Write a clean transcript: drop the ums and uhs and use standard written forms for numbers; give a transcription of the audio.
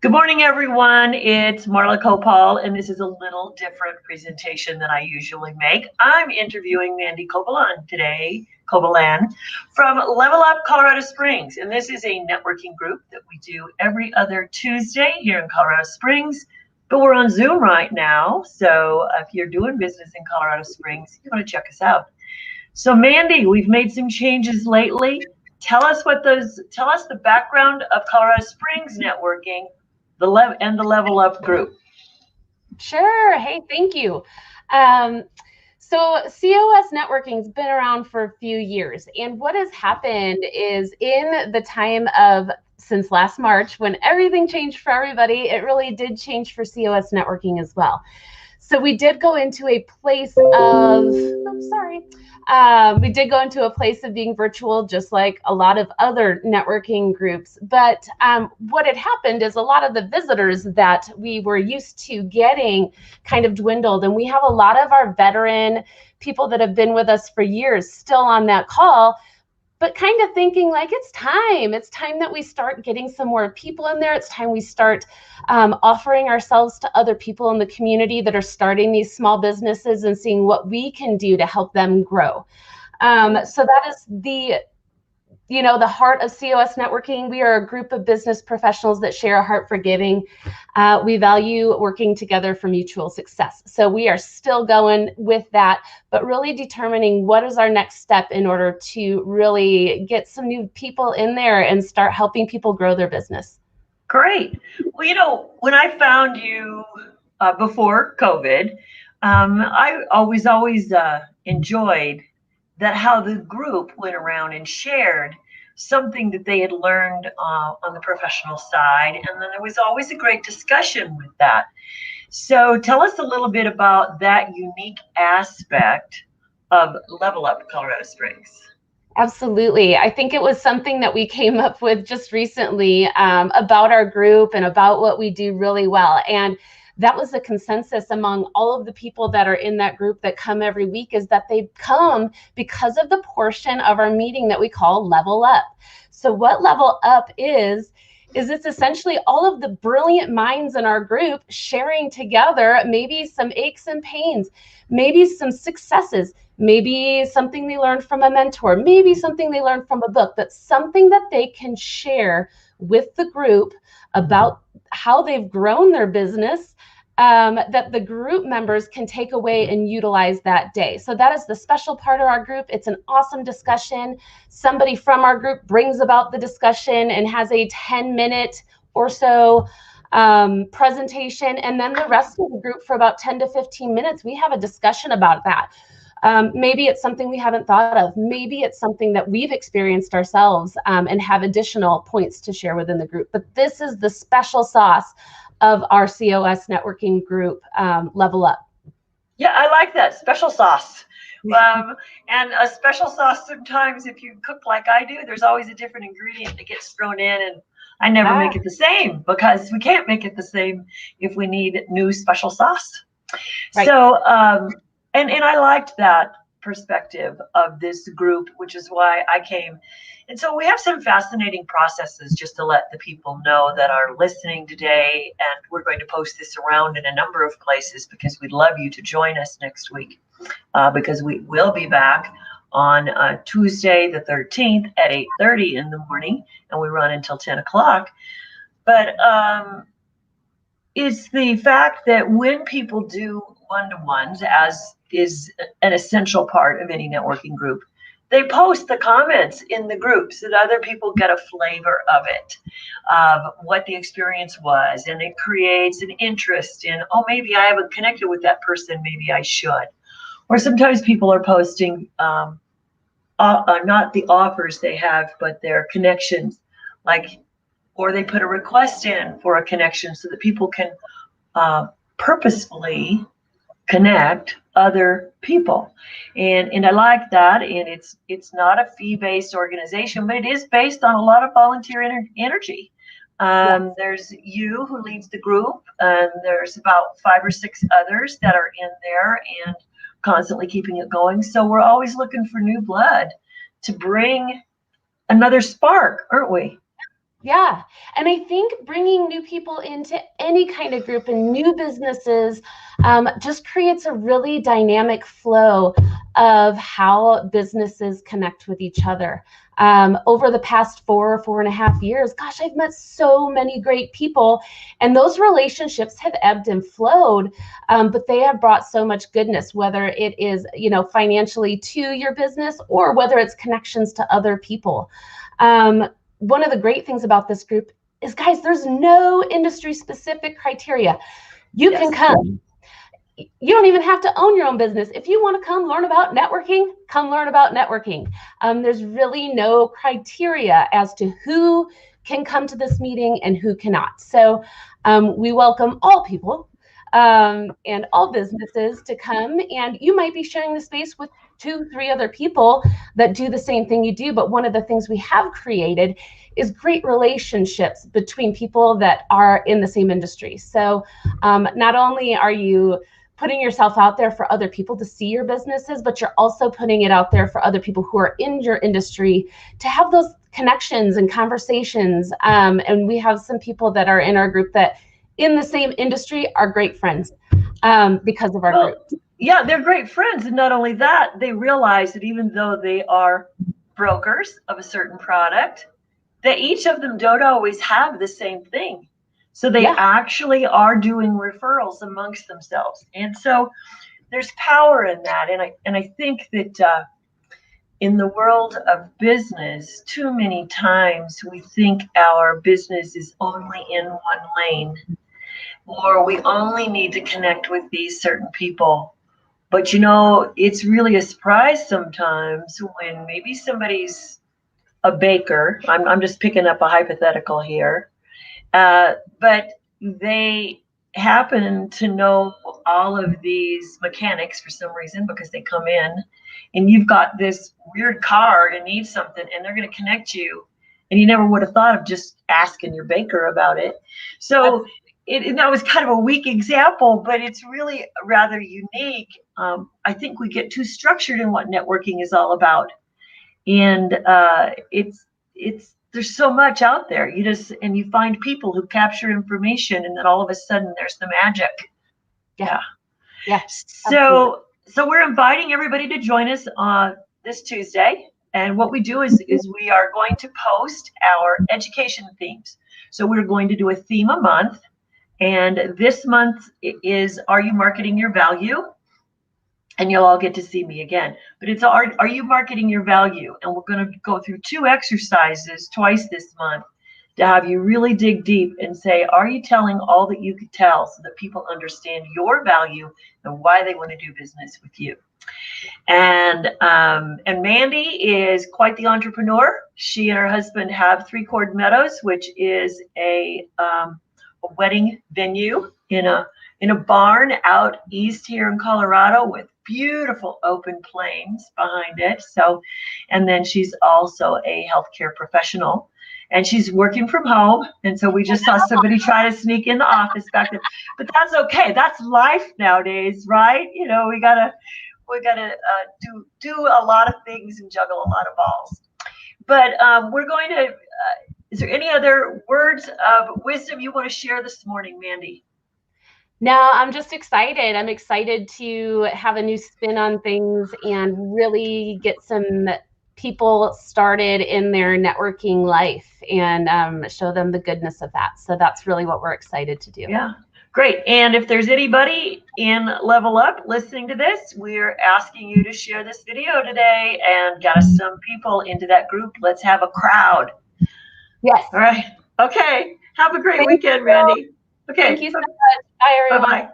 Good morning, everyone. It's Marla Koupal, and this is a little different presentation than I usually make. I'm interviewing Mandy Kobilan today, Kobilan, from Level Up Colorado Springs. And this is a networking group that we do every other Tuesday here in Colorado Springs. But we're on Zoom right now. So if you're doing business in Colorado Springs, you want to check us out. So Mandy, we've made some changes lately. Tell us the background of Colorado Springs networking, the Level Up group. Sure. Hey, thank you. So COS networking's been around for a few years, and what has happened is in the time of since last March, when everything changed for everybody, it really did change for COS networking as well. So we did go into a place of, we did go into a place of being virtual, just like a lot of other networking groups. But what had happened is a lot of the visitors that we were used to getting kind of dwindled. And we have a lot of our veteran people that have been with us for years still on that call, but kind of thinking like it's time that we start getting some more people in there. It's time we start offering ourselves to other people in the community that are starting these small businesses and seeing what we can do to help them grow. So that is the heart of COS networking. We are a group of business professionals that share a heart for giving. We value working together for mutual success. So we are still going with that, but really determining what is our next step in order to really get some new people in there and start helping people grow their business. Great. Well, when I found you before COVID, I always enjoyed that how the group went around and shared something that they had learned on the professional side, and then there was always a great discussion with that. So tell us a little bit about that unique aspect of Level Up Colorado Springs. Absolutely. I think it was something that we came up with just recently about our group and about what we do really well. And that was the consensus among all of the people that are in that group that come every week, is that they come because of the portion of our meeting that we call Level Up. So what Level Up is it's essentially all of the brilliant minds in our group sharing together, maybe some aches and pains, maybe some successes, maybe something they learned from a mentor, maybe something they learned from a book, but something that they can share with the group about how they've grown their business, that the group members can take away and utilize that day. So that is the special part of our group. It's an awesome discussion. Somebody from our group brings about the discussion and has a 10-minute or so presentation, and then the rest of the group for about 10 to 15 minutes, we have a discussion about that. Maybe it's something we haven't thought of. Maybe it's something that we've experienced ourselves and have additional points to share within the group. But this is the special sauce of our COS networking group, Level Up. Yeah, I like that, special sauce. And a special sauce, sometimes if you cook like I do, there's always a different ingredient that gets thrown in, and I never make it the same, because we can't make it the same if we need new special sauce. Right. So, and I liked that perspective of this group, which is why I came. And so we have some fascinating processes, just to let the people know that are listening today, and we're going to post this around in a number of places because we'd love you to join us next week, because we will be back on Tuesday the 13th at 8:30 in the morning, and we run until 10 o'clock. But it's the fact that when people do one-to-ones, as is an essential part of any networking group, they post the comments in the group so that other people get a flavor of it, of what the experience was, and it creates an interest in, oh, maybe I haven't connected with that person, maybe I should. Or sometimes people are posting not the offers they have, but their connections, or they put a request in for a connection so that people can purposefully connect other people. And I like that. And it's not a fee-based organization, but it is based on a lot of volunteer energy. There's you who leads the group, and there's about 5 or 6 others that are in there and constantly keeping it going. So we're always looking for new blood to bring another spark, aren't we? Yeah. And I think bringing new people into any kind of group and new businesses just creates a really dynamic flow of how businesses connect with each other. Over the past 4.5 years, gosh, I've met so many great people, and those relationships have ebbed and flowed, but they have brought so much goodness, whether it is, financially to your business or whether it's connections to other people. One of the great things about this group is, guys, there's no industry specific criteria. You can come. You don't even have to own your own business. If you want to come learn about networking, come learn about networking. There's really no criteria as to who can come to this meeting and who cannot. So we welcome all people and all businesses to come, and you might be sharing the space with 2-3 other people that do the same thing you do. But one of the things we have created is great relationships between people that are in the same industry. So not only are you putting yourself out there for other people to see your businesses, but you're also putting it out there for other people who are in your industry to have those connections and conversations. And we have some people that are in our group that in the same industry are great friends because of our group. Yeah, they're great friends. And not only that, they realize that even though they are brokers of a certain product, that each of them don't always have the same thing. So they actually are doing referrals amongst themselves. And so there's power in that. And I think that in the world of business, too many times we think our business is only in one lane, or we only need to connect with these certain people. But it's really a surprise sometimes when maybe somebody's a baker. I'm just picking up a hypothetical here. But they happen to know all of these mechanics for some reason because they come in, and you've got this weird car and need something, and they're going to connect you, and you never would have thought of just asking your baker about it. So that was kind of a weak example, but it's really rather unique. I think we get too structured in what networking is all about, and it's there's so much out there. You find people who capture information, and then all of a sudden there's the magic. Yeah. So we're inviting everybody to join us on this Tuesday. And what we do is we are going to post our education themes. So we're going to do a theme a month. And this month is, are you marketing your value? And you'll all get to see me again. But it's, are you marketing your value? And we're going to go through 2 exercises twice this month to have you really dig deep and say, are you telling all that you could tell so that people understand your value and why they want to do business with you? And Mandy is quite the entrepreneur. She and her husband have 3 Chord Meadows, which is a wedding venue in a barn out east here in Colorado with beautiful open plains behind it. So, and then she's also a healthcare professional, and she's working from home. And so we just saw somebody try to sneak in the office back there, but that's okay. That's life nowadays, right? We gotta do a lot of things and juggle a lot of balls. But we're going to. Is there any other words of wisdom you want to share this morning, Mandy? No, I'm just excited. I'm excited to have a new spin on things and really get some people started in their networking life and show them the goodness of that. So that's really what we're excited to do. Yeah, great. And if there's anybody in Level Up listening to this, we're asking you to share this video today and get us some people into that group. Let's have a crowd. Yes. All right. Okay. Have a great weekend, Mandy. Okay. Thank you so much. Bye, everyone. Bye-bye.